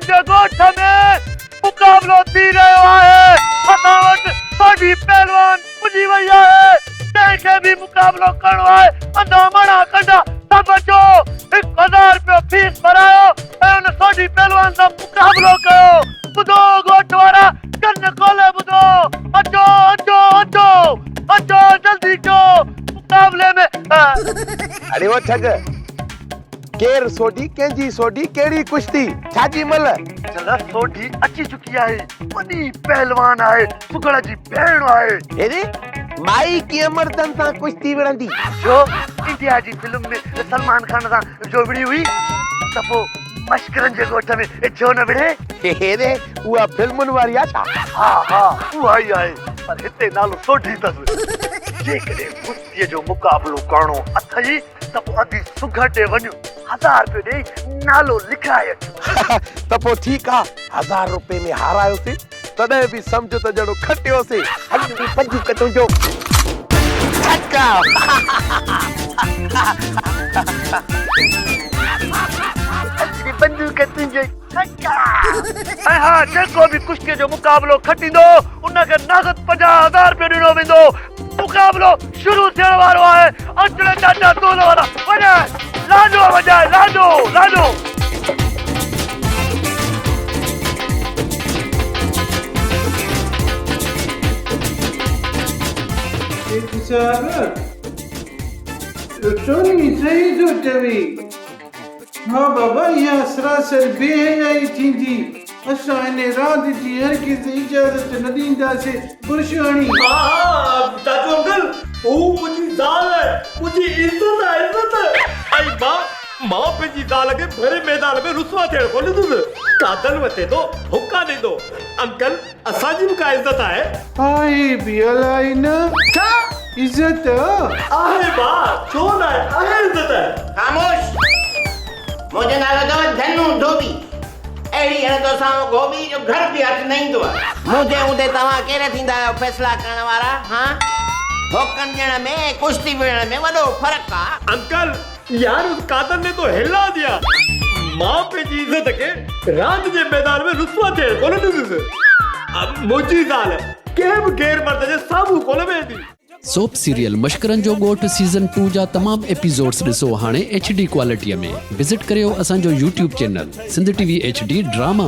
मुझे गोठ में मुकाबलो थी रहियो आहे असां वटि साडी पहलवान पुॼी वई आहे तंहिंखे बि मुकाबलो करणो आहे अंधा मणा कंडा सभु अचो 1000 रुपयो फीस भरायो ऐं उन साडी पहलवान सां मुकाबलो कयो ॿुधो गोठ वारा कन खोले ॿुधो अचो अचो अचो अचो जल्दी कयो मुकाबले में अरे वो ठग केर सोडी केंजी सोडी केड़ी कुश्ती छाजी मल चला सोडी अची चुकी आहे वॾी पहलवान आहे सुगड़ जी भेण आहे एरे माई की मर्दन सां कुश्ती विड़ंदी जो इंडिया जी फिल्म में सलमान खान सां जो विड़ी हुई त पोइ मश्करनि जे गोठ में छो न विड़े एरे उहा फिल्मुनि वारी आहे छा हा हा उहा ई आहे पर हिते नालो सोडी अथसि जेकॾहिं कुश्तीअ जो मुकाबलो करणो अथई त पोइ अधी सुघड़ ॾे वञो 1000 रुपयो ॾेई नालो लिखाए अचो त पोइ ठीकु आहे 1000 रुपए में हारायोसीं तॾहिं बि सम्झो त ॼणो खटियोसीं हली पंजू कतूं जो छक्का बंदूक तुंहिंजो छक्का ऐं हा जेको बि कुश्तीअ जो मुकाबलो खटींदो उनखे नगद 50,000 रुपयो ॾिनो वेंदो मुकाबलो शुरू थियण वारो आहे अचड़े चाचा तोल वारा वॼाए लाॾो वॼाए लाॾो लाॾो साहब सोनी सही जो चवी हाँ बाबा यहाँ सरासर बेहयाई थींदी असां इने रात जी हर किसी इजाजत न ॾींदासीं बुरशाणी चाचू अंकल वो मुझी जाल है मुझी इज्जत है इज्जत आई मां पंहिंजी ज़ाल खे भरे मैदान में रुसवा थियण कोन ॾींदुसि कादल वठे थो हुका ॾींदो अंकल असांजी बि का इज्जत आहे आहे बि अलाए न छा इज्जत आहे भाउ छो न आहे इज्जत आहे खामोश मुझे नालो तो धनु धोबी एड़ी है तो सामो गोभी जो घर भी हथ नहीं दो मुझे उदे तवा केरे थींदा आयो फैसला करण वाला हां भोकन ॼण में कुश्ती विड़ण में वॾो फर्क आ अंकल यार उस कादल ने तो हिला दिया मां पंहिंजी इज्जत के रात जे मैदान में रुसवा थियण कोन ॾींदुसि अब मुझी ज़ाल कंहिं बि गैर मर्द जे साम्हूं कोन वेंदी सोप सीरियल मश्करन जो गोठ सीज़न 2 जा तमाम एपिसोड्स ॾिसो हाणे HD क्वालिटीअ में विज़िट करियो असांजो YouTube channel Sindh TV HD drama.